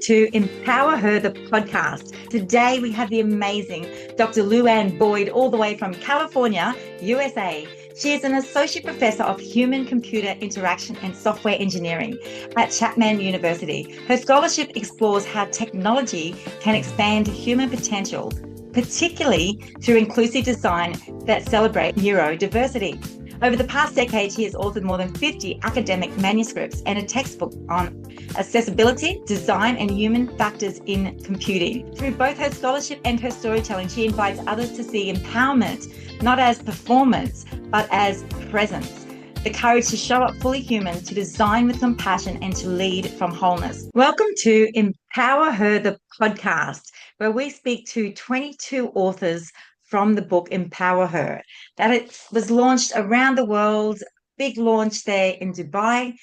to Empower Her, the podcast. Today we have the amazing Dr. LouAnne Boyd, all the way from California, USA. She is an associate professor of human-computer interaction and software engineering at Chapman University. Her scholarship explores how technology can expand human potential, particularly through inclusive design that celebrates neurodiversity. Over the past decade, she has authored more than 50 academic manuscripts and a textbook on accessibility, design, and human factors in computing. Through both her scholarship and her storytelling, she invites others to see empowerment not as performance, but as presence. The courage to show up fully human, to design with compassion, and to lead from wholeness. Welcome to Empower Her, the podcast, where we speak to 22 authors from the book Empower Her. That it was launched around the world, big launch there in Dubai.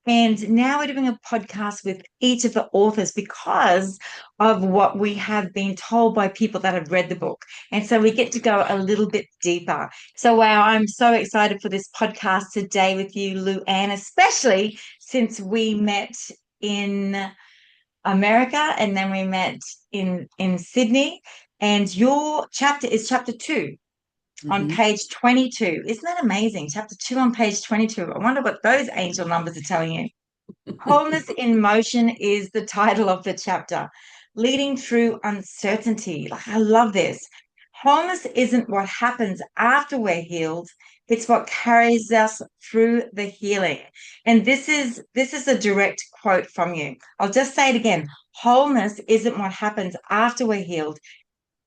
And now we're doing a podcast with each of the authors because of what we have been told by people that have read the book. And so we get to go a little bit deeper. So wow, I'm so excited for this podcast today with you, LouAnne, especially since we met in America and then we met in Sydney. And your chapter is chapter 2 on page 22. Isn't that amazing? Chapter 2 on page 22. I wonder what those angel numbers are telling you. Wholeness in Motion is the title of the chapter. Leading through uncertainty. Like, I love this. Wholeness isn't what happens after we're healed. It's what carries us through the healing. And this is a direct quote from you. I'll just say it again. Wholeness isn't what happens after we're healed.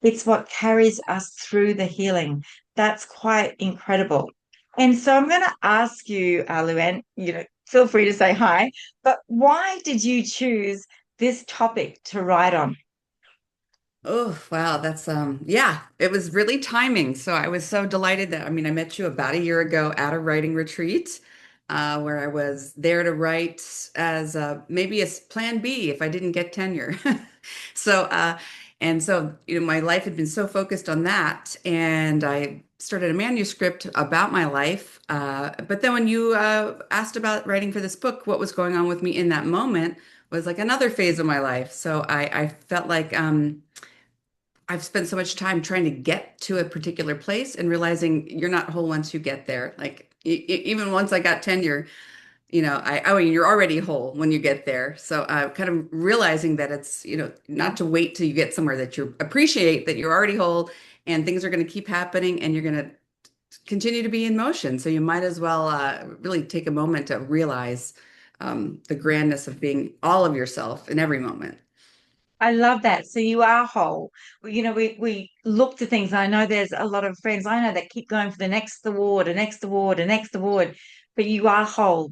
It's what carries us through the healing. That's quite incredible. And so I'm going to ask you, LouAnne, feel free to say hi, but why did you choose this topic to write on? Oh, wow. That's yeah, it was really timing. So I was so delighted that I met you about a year ago at a writing retreat, where I was there to write as maybe a plan B if I didn't get tenure. So my life had been so focused on that, and I started a manuscript about my life. But then when you asked about writing for this book, what was going on with me in that moment was like another phase of my life. So I felt like I've spent so much time trying to get to a particular place and realizing you're not whole once you get there. Like even once I got tenure, you're already whole when you get there. So kind of realizing that it's, not to wait till you get somewhere, that you appreciate that you're already whole and things are going to keep happening and you're going to continue to be in motion. So you might as well really take a moment to realize the grandness of being all of yourself in every moment. I love that. So you are whole. We look to things. I know there's a lot of friends I know that keep going for the next award, a next award, a next award, but you are whole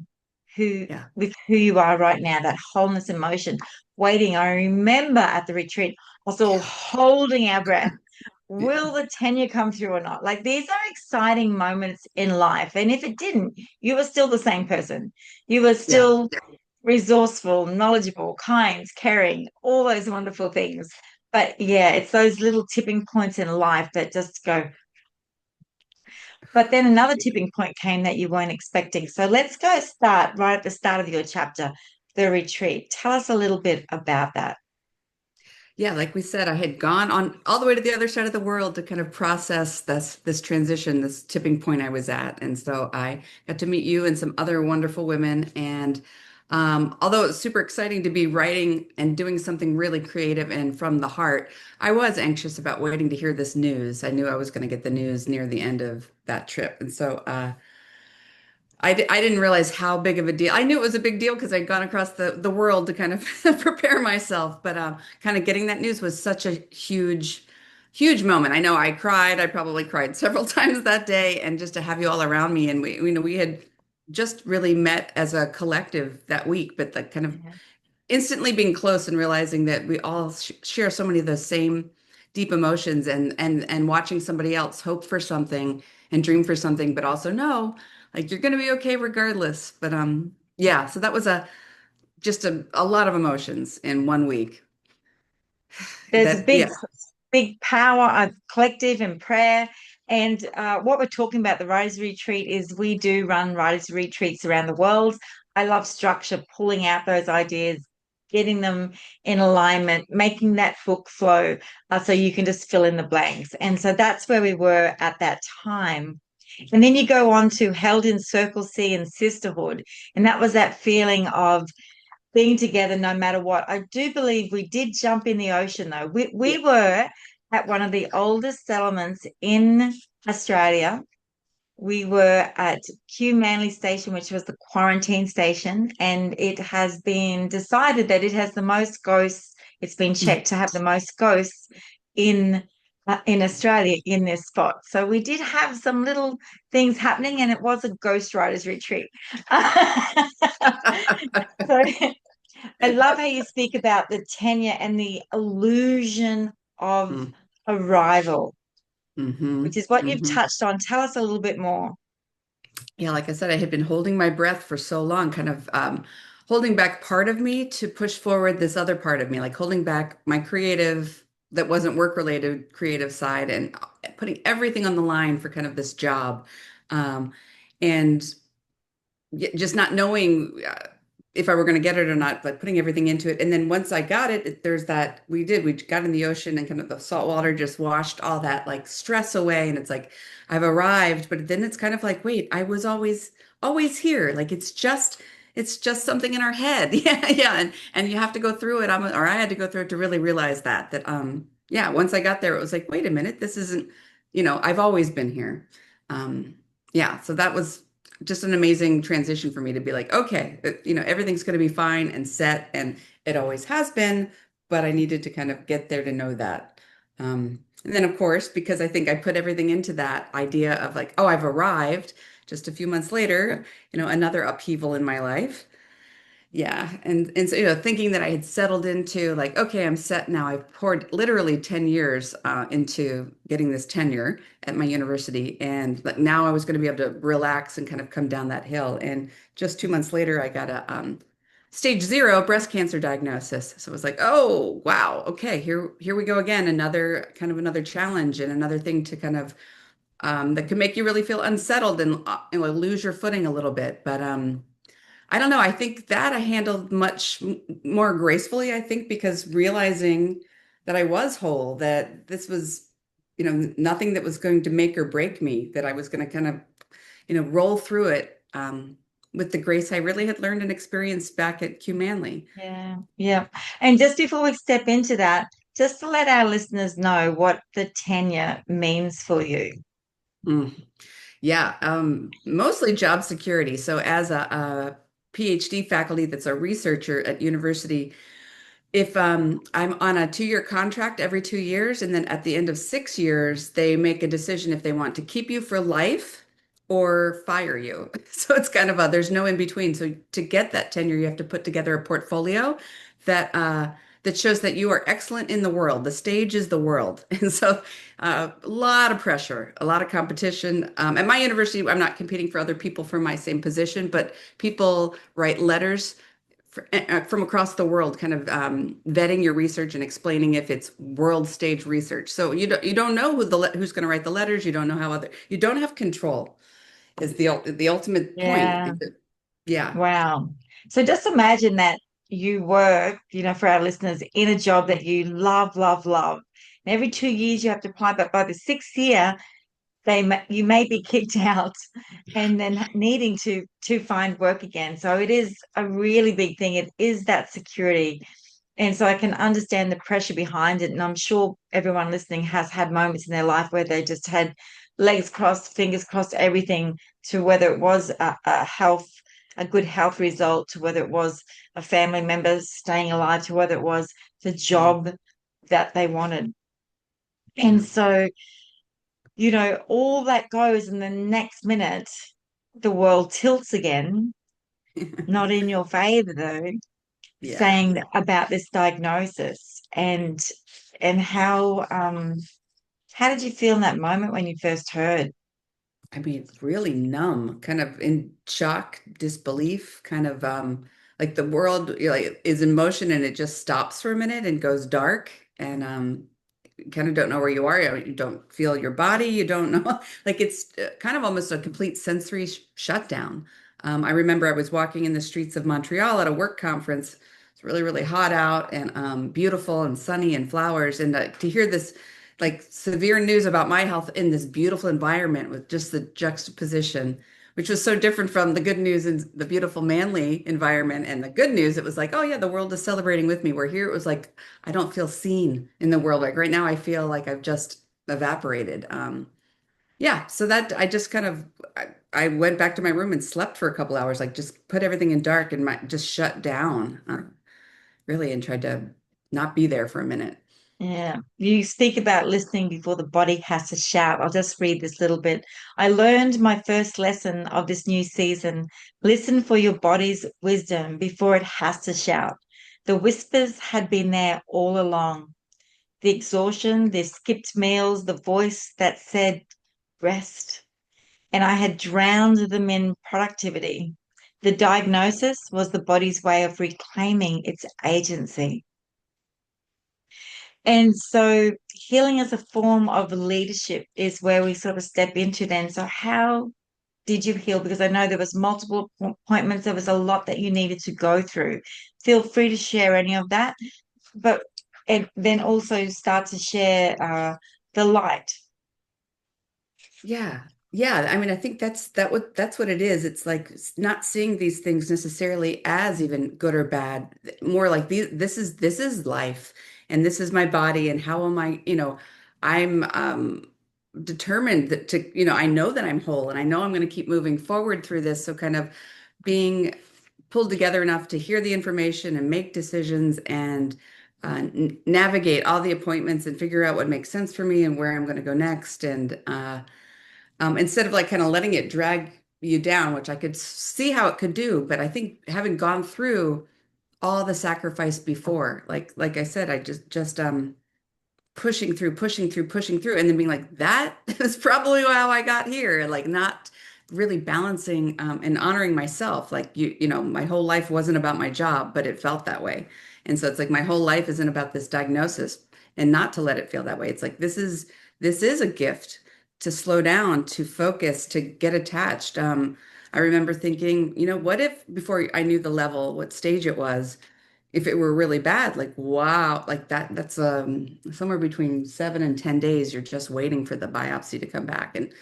Yeah. with who you are right now, that wholeness in motion, waiting. I remember at the retreat, I was all holding our breath. Yeah. Will the tenure come through or not? Like, these are exciting moments in life. And if it didn't, you were still the same person. You were Yeah. still resourceful, knowledgeable, kind, caring, all those wonderful things. But yeah, it's those little tipping points in life that just go. But then another tipping point came that you weren't expecting. So let's go start right at the start of your chapter, the retreat. Tell us a little bit about that. Yeah, like we said, I had gone on all the way to the other side of the world to kind of process this transition, this tipping point I was at. And so I got to meet you and some other wonderful women. And although it's super exciting to be writing and doing something really creative and from the heart, I was anxious about waiting to hear this news. I knew I was going to get the news near the end of that trip. And so I didn't realize how big of a deal. I knew it was a big deal because I'd gone across the world to kind of prepare myself. But kind of getting that news was such a huge, huge moment. I know I cried. I probably cried several times that day. And just to have you all around me. And we had just really met as a collective that week, but the kind of Yeah. instantly being close and realizing that we all share so many of the same deep emotions and watching somebody else hope for something and dream for something, but also know like you're going to be okay regardless. But yeah, so that was a lot of emotions in one week. There's a That yeah. big power of collective and prayer. And what we're talking about, the Writers Retreat, is we do run Writers Retreats around the world. I love structure, pulling out those ideas, getting them in alignment, making that book flow, so you can just fill in the blanks. And so that's where we were at that time. And then you go on to Held in Circle C and Sisterhood. And that was that feeling of being together no matter what. I do believe we did jump in the ocean, though. We Yeah. were at one of the oldest settlements in Australia. We were at Q Manly Station, which was the quarantine station, and it has been decided that it has the most ghosts. It's been checked to have the most ghosts in Australia in this spot. So we did have some little things happening, and it was a ghost riders retreat. So I love how you speak about the tenure and the illusion of Mm, arrival, which mhm, is what you've mhm. touched on. Tell us a little bit more. Yeah, like I said, I had been holding my breath for so long, kind of holding back part of me to push forward this other part of me, like holding back my creative, that wasn't work related creative side, and putting everything on the line for kind of this job. Um, and just not knowing if I were going to get it or not, but putting everything into it. And then once I got it, there's that we got in the ocean and kind of the salt water just washed all that like stress away. And it's like, I've arrived, but then it's kind of like, wait, I was always here. Like it's just something in our head. Yeah. Yeah. And you have to go through it. Or I had to go through it to really realize yeah, once I got there, it was like, wait a minute, this isn't, I've always been here. Um, yeah. So that was just an amazing transition for me to be like, okay, everything's going to be fine and set, and it always has been, but I needed to kind of get there to know that. And then, of course, because I think I put everything into that idea of like, oh, I've arrived. Just a few months later, another upheaval in my life. Yeah, and so thinking that I had settled into like, okay, I'm set now. I've poured literally 10 years into getting this tenure at my university, and like, now I was going to be able to relax and kind of come down that hill. And just 2 months later, I got a stage 0 breast cancer diagnosis. So it was like, oh wow, okay, here we go again, another challenge and another thing to kind of that can make you really feel unsettled and lose your footing a little bit, but I don't know. I think that I handled much more gracefully, I think, because realizing that I was whole, that this was, nothing that was going to make or break me, that I was going to kind of, roll through it with the grace I really had learned and experienced back at Q Manley. Yeah, yeah. And just before we step into that, just to let our listeners know what the tenure means for you. Mm. Yeah, mostly job security. So as a PhD faculty that's a researcher at university, if I'm on a 2-year contract every 2 years, and then at the end of 6 years, they make a decision if they want to keep you for life or fire you. So it's kind of there's no in between. So to get that tenure, you have to put together a portfolio that shows that you are excellent in the world. The stage is the world. And so a lot of pressure, a lot of competition. At my university, I'm not competing for other people for my same position, but people write letters from across the world, kind of vetting your research and explaining if it's world stage research. So you don't know who's going to write the letters. You don't know you don't have control. Is the ultimate point. Yeah. Yeah. Wow. So just imagine that you work, for our listeners, in a job that you love, love, love. And every 2 years you have to apply, but by the sixth year, you may be kicked out and then needing to find work again. So it is a really big thing. It is that security. And so I can understand the pressure behind it. And I'm sure everyone listening has had moments in their life where they just had legs crossed, fingers crossed, everything, to whether it was a good health result, to whether it was a family member staying alive, to whether it was the Mm, job that they wanted. And yeah. so, all that goes, and the next minute, the world tilts again, not in your favor though, Yeah. saying about this diagnosis. And how did you feel in that moment when you first heard? I mean, really numb, kind of in shock, disbelief, kind of like the world, like, is in motion and it just stops for a minute and goes dark. And you kind of don't know where you are. You don't feel your body. You don't know. Like it's kind of almost a complete sensory shutdown. I remember I was walking in the streets of Montreal at a work conference. It's It's really, really hot out and beautiful and sunny and flowers. And to hear this like severe news about my health in this beautiful environment with just the juxtaposition, which was so different from the good news in the beautiful manly environment. And the good news, it was like, oh yeah, the world is celebrating with me. Where here it was like, I don't feel seen in the world. Like right now, I feel like I've just evaporated. Yeah, so that I just kind of I went back to my room and slept for a couple hours, like just put everything in dark and just shut down, really, and tried to not be there for a minute. Yeah, you speak about listening before the body has to shout. I'll just read this little bit. I learned my first lesson of this new season. Listen for your body's wisdom before it has to shout. The whispers had been there all along. The exhaustion, the skipped meals, the voice that said rest. And I had drowned them in productivity. The diagnosis was the body's way of reclaiming its agency. And so healing as a form of leadership is where we sort of step into then. So how did you heal? Because I know there was multiple appointments. There was a lot that you needed to go through. Feel free to share any of that, but and then also start to share the light. Yeah. Yeah, I mean, I think that's what it is. It's like not seeing these things necessarily as even good or bad, more like this is life and this is my body and how am I, I'm determined that I know that I'm whole and I know I'm going to keep moving forward through this. So kind of being pulled together enough to hear the information and make decisions and navigate all the appointments and figure out what makes sense for me and where I'm going to go next. And instead of like kind of letting it drag you down, which I could see how it could do, but I think having gone through all the sacrifice before, like I said, I just pushing through, pushing through, pushing through, and then being like, that is probably how I got here, and like not really balancing and honoring myself. Like my whole life wasn't about my job, but it felt that way. And so it's like my whole life isn't about this diagnosis and not to let it feel that way. It's like this is a gift to slow down, to focus, to get attached. I remember thinking, what if before I knew the level, what stage it was, if it were really bad, like wow, like that's somewhere between 7 and 10 days, you're just waiting for the biopsy to come back and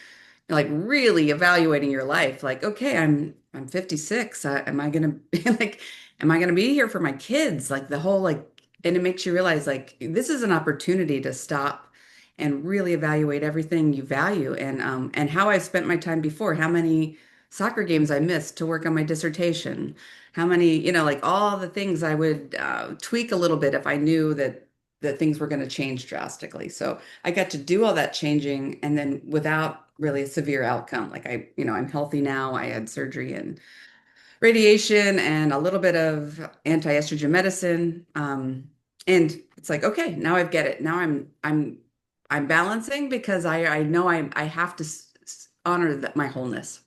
like really evaluating your life. Like, okay, I'm 56. Am I gonna like, am I gonna be here for my kids? Like the whole like, and it makes you realize like this is an opportunity to stop and really evaluate everything you value and how I spent my time before, how many soccer games I missed to work on my dissertation, how many, like all the things I would tweak a little bit if I knew that things were going to change drastically. So I got to do all that changing and then without really a severe outcome. Like I'm healthy now. I had surgery and radiation and a little bit of anti-estrogen medicine. And it's like, okay, now I get it. Now I'm balancing because I know I have to honor my wholeness.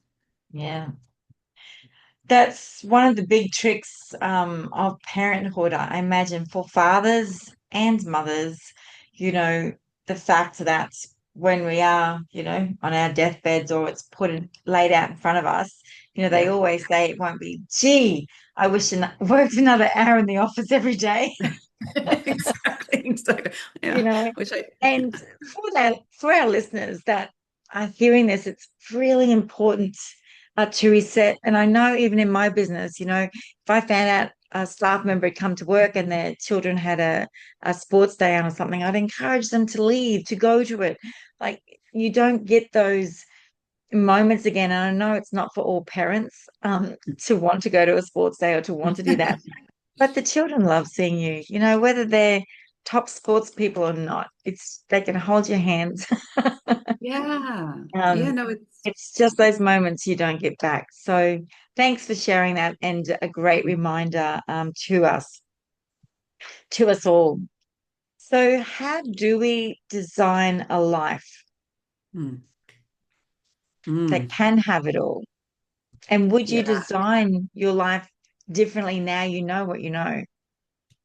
Yeah. That's one of the big tricks of parenthood, I imagine, for fathers and mothers, you know, the fact that when we are, on our deathbeds or it's laid out in front of us, they Yeah. always say it won't be, gee, I wish I worked another hour in the office every day. Exactly. Exactly. you Yeah. know. Which I And for our listeners that are hearing this, it's really important to reset. And I know even in my business, if I found out a staff member had come to work and their children had a sports day on or something, I'd encourage them to leave, to go to it. Like you don't get those moments again. And I know it's not for all parents to want to go to a sports day or to want to do that. But the children love seeing you, whether they're top sports people or not. They can hold your hands. yeah. Yeah, Um, no, it's it's just those moments you don't get back. So thanks for sharing that and a great reminder to us all. So how do we design a life mm, that mm, can have it all? And would you yeah. design your life differently now you know what you know?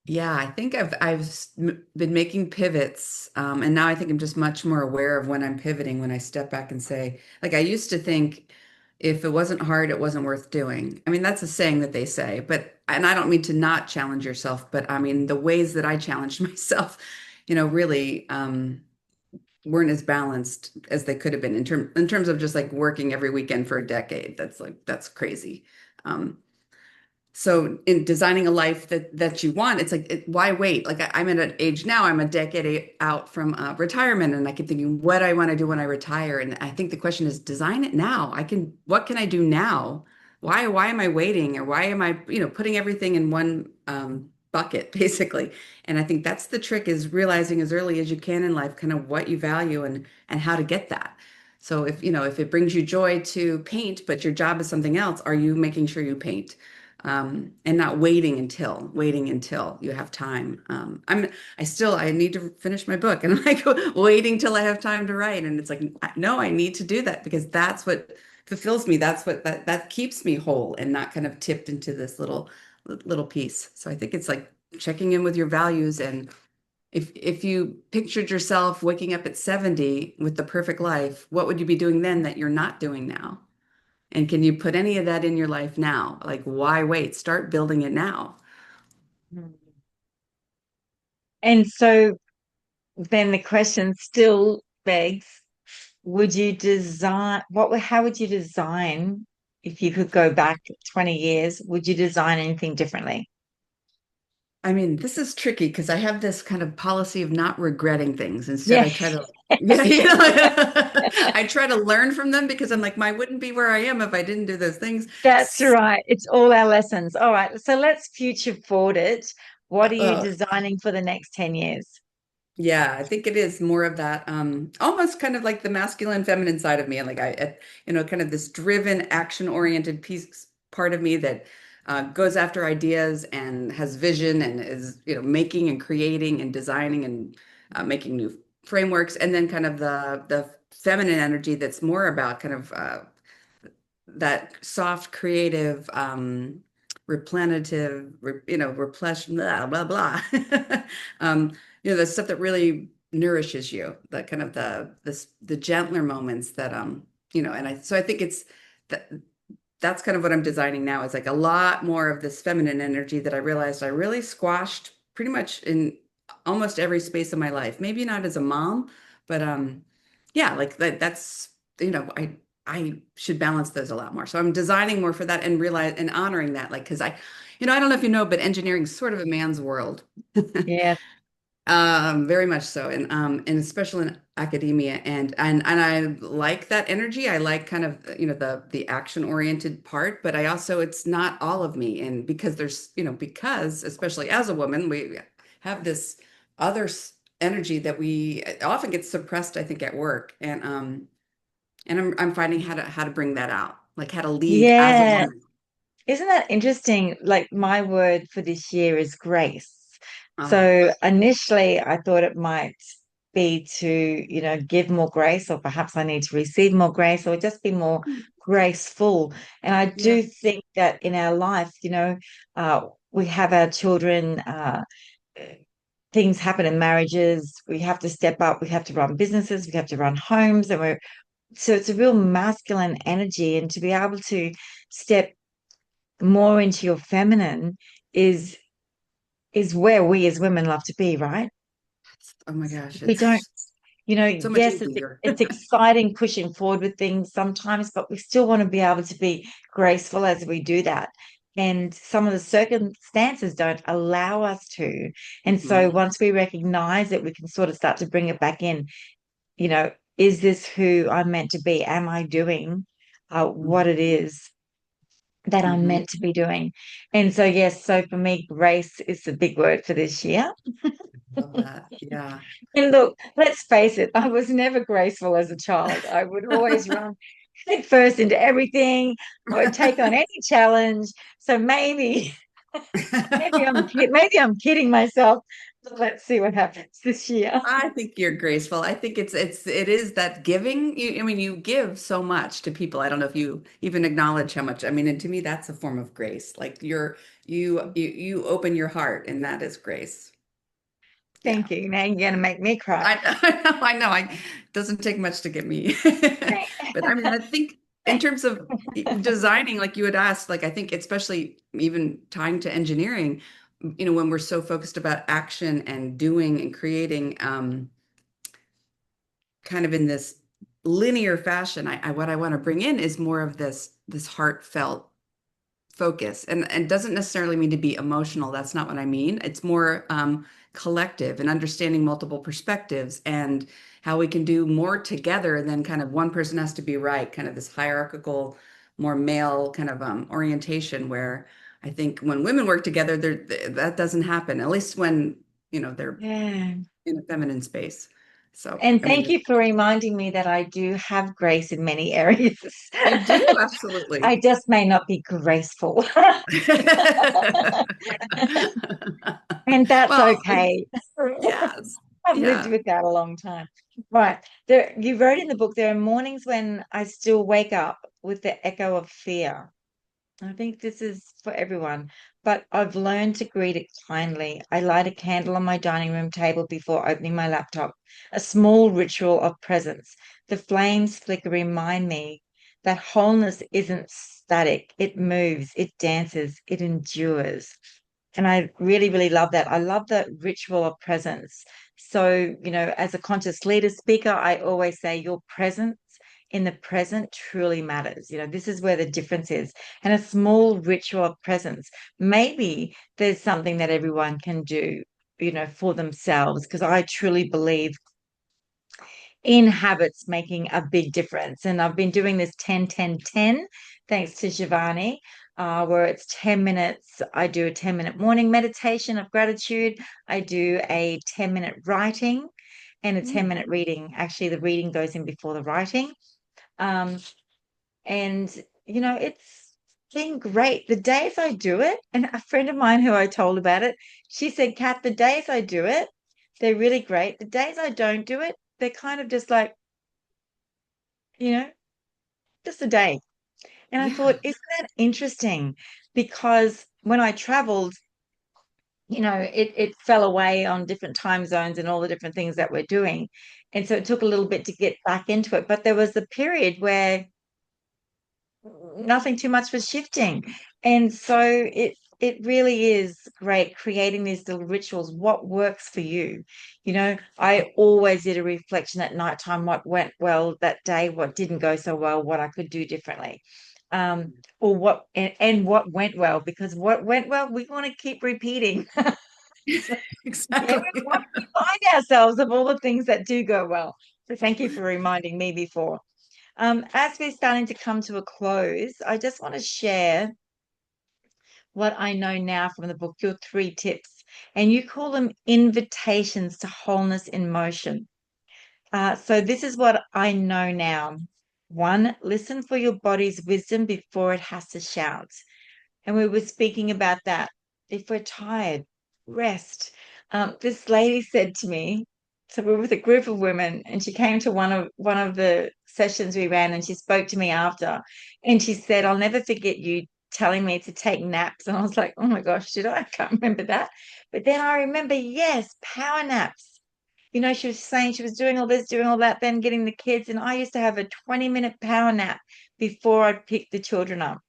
Yeah, I think been making pivots, and now I think I'm just much more aware of when I'm pivoting, when I step back and say, like I used to think, if it wasn't hard, it wasn't worth doing. I mean, that's a saying that they say, but, and I don't mean to not challenge yourself, but I mean, the ways that I challenged myself, really, weren't as balanced as they could have been in terms of just like working every weekend for a decade. That's crazy. Um, so in designing a life that you want, it's like, why wait? Like I'm at an age now, I'm a decade out from retirement, and I keep thinking what I want to do when I retire. And I think the question is, design it now. What can I do now? Why am I waiting? Or why am I, putting everything in one bucket, basically? And I think that's the trick, is realizing as early as you can in life, kind of what you value and how to get that. So if it brings you joy to paint, but your job is something else, are you making sure you paint? And not waiting until you have time. I need to finish my book, and I'm like waiting till I have time to write. And it's like, no, I need to do that because that's what fulfills me. That's what that keeps me whole and not kind of tipped into this little piece. So I think it's like checking in with your values. And if you pictured yourself waking up at 70 with the perfect life, what would you be doing then that you're not doing now? And can you put any of that in your life now? Like, why wait? Start building it now. And so then the question still begs, would you design how would you design if you could go back 20 years? Would you design anything differently? I mean, this is tricky because I have this kind of policy of not regretting things. Instead, Yeah, I try to, yeah, I try to learn from them because I'm like, I wouldn't be where I am if I didn't do those things. that's right. It's all our lessons. All right. So let's future forward it. What are you Uh, designing for the next 10 years? Yeah, I think it is more of that, almost kind of like the masculine, feminine side of me, and like kind of this driven, action-oriented piece part of me that goes after ideas and has vision and is, making and creating and designing and making new frameworks, and then kind of the feminine energy that's more about kind of that soft, creative, replenitive, replenish, blah, blah, blah. um, the stuff that really nourishes you, the kind of the gentler moments that, so I think that that's kind of what I'm designing now, is like a lot more of this feminine energy that I realized I really squashed pretty much in almost every space of my life. Maybe not as a mom, but yeah, like that's, I should balance those a lot more. So I'm designing more for that and realize and honoring that, like, because I don't know if you know, but engineering is sort of a man's world. Yeah. Very much so, and especially in academia, and I like that energy. I like kind of the action oriented part, but I also, it's not all of me, and because because especially as a woman, we have this other energy that we often get suppressed, I think, at work, and I'm finding how to bring that out, like how to lead as a Yeah. woman. Isn't that interesting? Like my word for this year is grace. Oh, So initially I thought it might be to, give more grace, or perhaps I need to receive more grace, or just be more graceful. And I yeah. do think that in our life, uh, we have our children, things happen in marriages, we have to step up, we have to run businesses, we have to run homes, and so it's a real masculine energy. And to be able to step more into your feminine is is where we as women love to be, right? Oh my gosh, We don't, it's so much yes, easier. it's exciting pushing forward with things sometimes, but we still want to be able to be graceful as we do that. And some of the circumstances don't allow us to. And so Mhm. once we recognize it, we can sort of start to bring it back in. Is this who I'm meant to be? Am I doing what Mhm. it is that I'm Mhm. meant to be doing? And so, yes, so for me, grace is the big word for this year. Love that. Yeah. And look, let's face it, I was never graceful as a child. I would always run head first into everything. I would take on any challenge. So maybe I'm kidding myself. But let's see what happens this year. I think you're graceful. I think it is that giving. I mean, you give so much to people. I don't know if you even acknowledge how much. I mean, and to me, that's a form of grace. Like you open your heart, and that is grace. Yeah. Thank you. Now you're going to make me cry. I know, I know. It doesn't take much to get me. But I mean, I think in terms of designing, like you had asked, like I think especially even tying to engineering, when we're so focused about action and doing and creating, kind of in this linear fashion, what I want to bring in is more of this heartfelt focus, and doesn't necessarily mean to be emotional. That's not what I mean. It's more collective and understanding multiple perspectives and how we can do more together than kind of one person has to be right, kind of this hierarchical, more male kind of orientation where I think when women work together, that doesn't happen, at least when, they're Yeah. in a feminine space. So, And I mean, thank you for reminding me that I do have grace in many areas. you do I absolutely. just may not be graceful. And that's Well, okay. yes. I've lived Yeah. with that a long time. Right. You wrote in the book, there are mornings when I still wake up with the echo of fear. I think this is for everyone, but I've learned to greet it kindly. I light a candle on my dining room table before opening my laptop, a small ritual of presence. The flames flicker remind me that wholeness isn't static, it moves, it dances, it endures. And I really, really love that. I love the ritual of presence. So, as a conscious leader speaker, I always say your presence in the present truly matters. This is where the difference is. And a small ritual of presence. Maybe there's something that everyone can do, for themselves, because I truly believe in habits making a big difference. And I've been doing this 10-10-10, thanks to Shivani, where it's 10 minutes. I do a 10-minute morning meditation of gratitude. I do a 10-minute writing and a 10-minute reading. Actually, the reading goes in before the writing. Um, and, it's been great. The days I do it, and a friend of mine who I told about it, she said, Kat, the days I do it, they're really great. The days I don't do it, they're kind of just like, you know, just a day. And I Yeah. thought, isn't that interesting? Because when I traveled, it fell away on different time zones and all the different things that we're doing. And so it took a little bit to get back into it. But there was a period where nothing too much was shifting. And so it really is great creating these little rituals. What works for you? I always did a reflection at nighttime, what went well that day, what didn't go so well, what I could do differently. Or and what went well, because what went well, we want to keep repeating. Yeah, we Exactly. want to remind ourselves of all the things that do go well. So thank you for reminding me before. As we're starting to come to a close, I just want to share what I know now from the book, your 3 tips, and you call them invitations to wholeness in motion. So this is what I know now. One, listen for your body's wisdom before it has to shout. And we were speaking about that. If we're tired, rest. This lady said to me, so we were with a group of women, and she came to one of the sessions we ran, and she spoke to me after, and she said, "I'll never forget you telling me to take naps." And I was like, "Oh my gosh, did I? I can't remember that." But then I remember, yes, power naps. She was saying she was doing all this, doing all that, then getting the kids, and I used to have a 20-minute power nap before I'd pick the children up,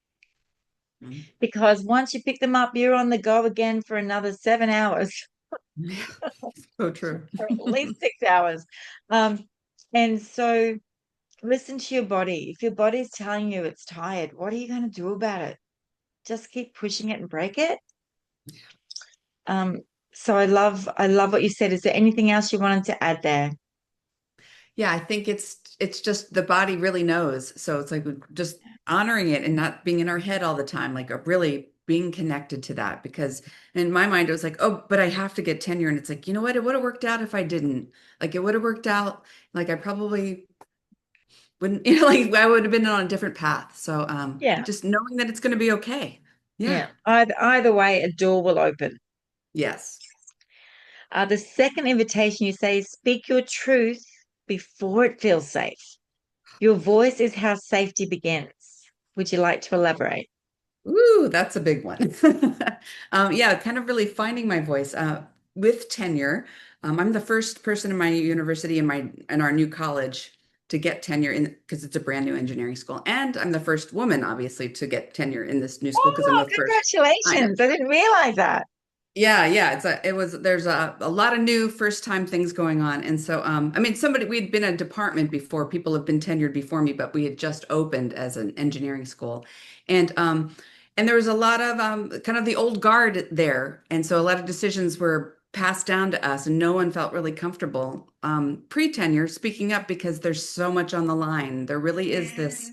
Mm. because once you pick them up, you're on the go again for another 7 hours, Yeah, so true. or at least 6 hours. Um, and so listen to your body. If your body's telling you it's tired, what are you going to do about it? Just keep pushing it and break it. Um, so I love what you said. Is there anything else you wanted to add there? Yeah, I think it's just the body really knows. So it's like just honoring it and not being in our head all the time, like really being connected to that. Because in my mind, it was like, oh, but I have to get tenure. And it's like, you know what? It would have worked out if I didn't. Like it would have worked out. Like I probably wouldn't, like I would have been on a different path. So Yeah, just knowing that it's going to be okay. Yeah. yeah. Either way, a door will open. Yes. The second invitation you say is speak your truth before it feels safe. Your voice is how safety begins. Would you like to elaborate? Ooh, that's a big one. Yeah, kind of really finding my voice with tenure. I'm the first person in my university in our new college to get tenure in because it's a brand new engineering school. And I'm the first woman, obviously, to get tenure in this new school because I'm Oh, the first. I know. congratulations. I didn't realize that. Yeah, yeah, there's a lot of new first time things going on. And so I mean we'd been a department before, people have been tenured before me, but we had just opened as an engineering school. And there was a lot of kind of the old guard there. And so a lot of decisions were passed down to us and no one felt really comfortable pre-tenure speaking up because there's so much on the line. There really is Yeah. this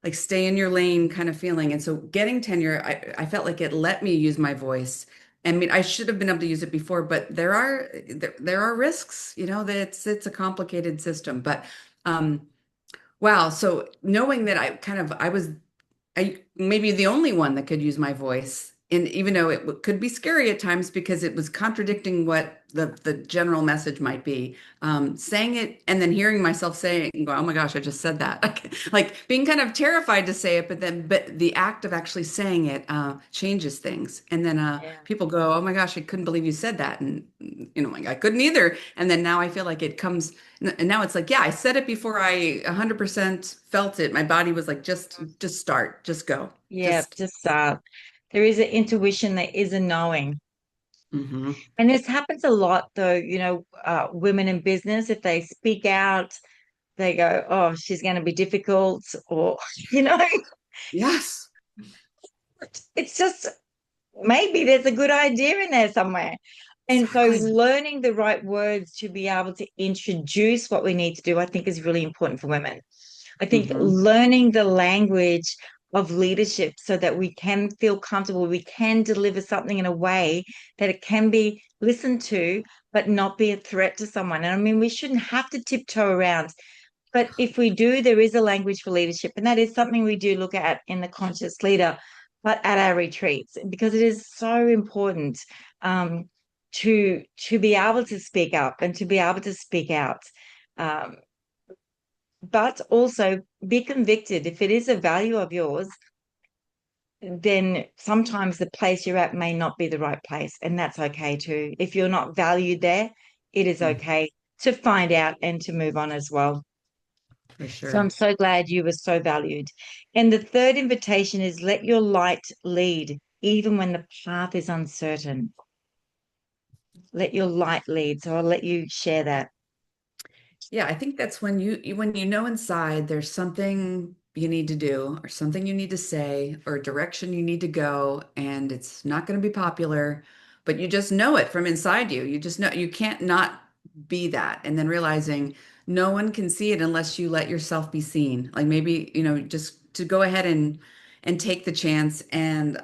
like stay in your lane kind of feeling. And so getting tenure, I felt like it let me use my voice. I mean, I should have been able to use it before, but there are risks, you know, that it's a complicated system. But wow, so knowing that I was I maybe the only one that could use my voice. And even though could be scary at times because it was contradicting what the general message might be, saying it and then hearing myself say it and go, oh my gosh, I just said that. Like being kind of terrified to say it, but the act of actually saying it changes things. And then Yeah. people go, oh my gosh, I couldn't believe you said that. And you know, like I couldn't either. And then now I feel like it comes, and now it's like, yeah, I said it before I 100% felt it. My body was like, just start, just go, Yeah, just. just there is an intuition, there is a knowing. Hmm. And this happens a lot though, women in business, if they speak out, they go, oh, she's going to be difficult, or, you know, Yes, it's just maybe there's a good idea in there somewhere. And so exactly. learning the right words to be able to introduce what we need to do, I think is really important for women. I think Hmm. learning the language of leadership so that we can feel comfortable, we can deliver something in a way that it can be listened to, but not be a threat to someone. And I mean, we shouldn't have to tiptoe around. But if we do, there is a language for leadership. And that is something we do look at in the Conscious Leader, but at our retreats, because it is so important to be able to speak up and to be able to speak out. Um, but also be convicted. If it is a value of yours, then sometimes the place you're at may not be the right place. And that's okay too. If you're not valued there, it is okay to find out and to move on as well. For So I'm sure. so glad you were so valued. And the third invitation is let your light lead, even when the path is uncertain. Let your light lead. So I'll let you share that. Yeah, I think that's when when you know inside there's something you need to do or something you need to say or a direction you need to go and it's not going to be popular, but you just know it from inside you. You just know you can't not be that. And then realizing no one can see it unless you let yourself be seen. Like maybe, you know, just to go ahead and take the chance and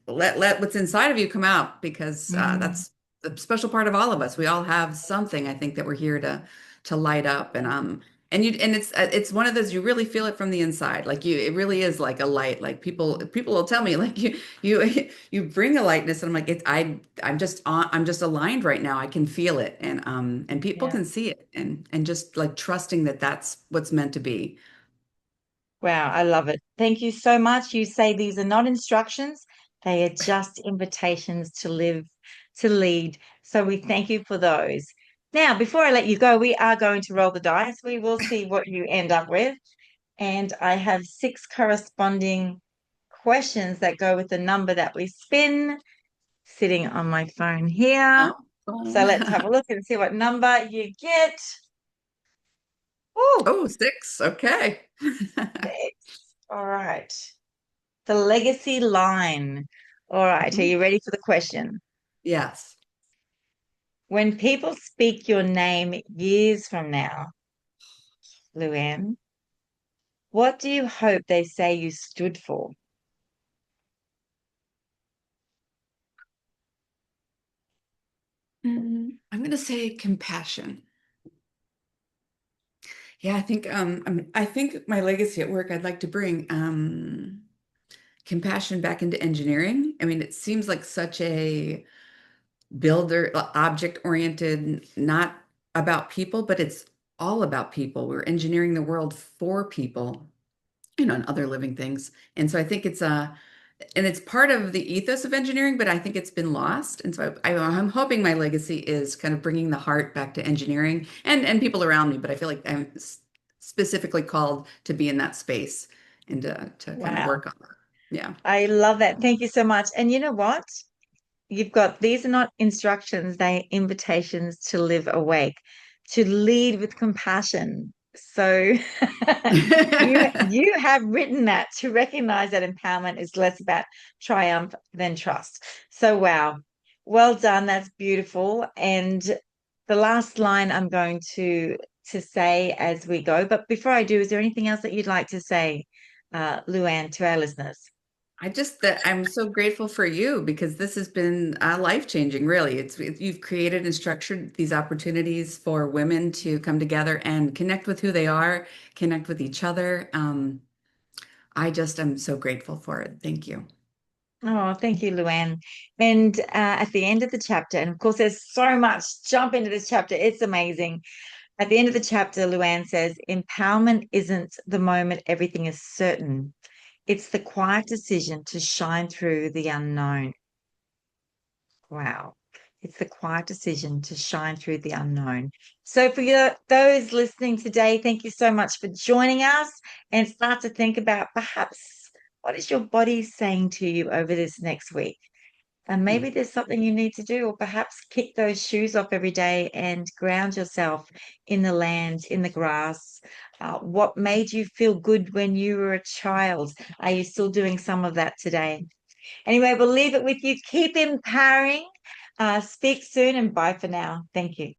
let what's inside of you come out because Mm, that's the special part of all of us. We all have something I think that we're here to light up and it's one of those you really feel it from the inside like you it really is like a light like people will tell me like you you bring a lightness and I'm like I'm just aligned right now I can feel it and people yeah. can see it and just like trusting that that's what's meant to be. Wow, I love it. Thank you so much. You say these are not instructions, they are just invitations to live, to lead. So we thank you for those. Now, before I let you go, we are going to roll the dice. We will see what you end up with. And I have six corresponding questions that go with the number that we spin sitting on my phone here. Oh, So let's have a fun. look and see what number you get. Oh, Oh, 6. Okay. six. All right. The legacy line. All right, are Mhm. you ready for the question? Yes. When people speak your name years from now, LouAnne, what do you hope they say you stood for? I'm going to say compassion. Yeah, I think my legacy at work I'd like to bring compassion back into engineering. I mean, it seems like such a builder object oriented, not about people, but it's all about people. We're engineering the world for people, you know, and other living things. And so I think and it's part of the ethos of engineering, but I think it's been lost. And so I'm hoping my legacy is kind of bringing the heart back to engineering and people around me. But I feel like specifically called to be in that space and to kind of Wow. work on that. Yeah. I love that. Thank you so much. And you know what? You've got these are not instructions, they are invitations to live awake, to lead with compassion. So you have written that to recognize that empowerment is less about triumph than trust. So wow. Well done. That's beautiful. And the last line I'm going to say as we go, but before I do, is there anything else that you'd like to say, LouAnne, to our listeners? I just that I'm so grateful for you because this has been life-changing, really. You've created and structured these opportunities for women to come together and connect with who they are, connect with each other. I just am so grateful for it. Thank you. Oh, thank you, LouAnne. And at the end of the chapter, and of course, there's so much, jump into this chapter. It's amazing. At the end of the chapter, LouAnne says, empowerment isn't the moment everything is certain. It's the quiet decision to shine through the unknown. Wow. It's the quiet decision to shine through the unknown. So, for those listening today, thank you so much for joining us and start to think about perhaps what is your body saying to you over this next week? And maybe there's something you need to do, or perhaps kick those shoes off every day and ground yourself in the land, in the grass. What made you feel good when you were a child? Are you still doing some of that today? Anyway, we'll leave it with you. Keep empowering. Speak soon and bye for now. Thank you.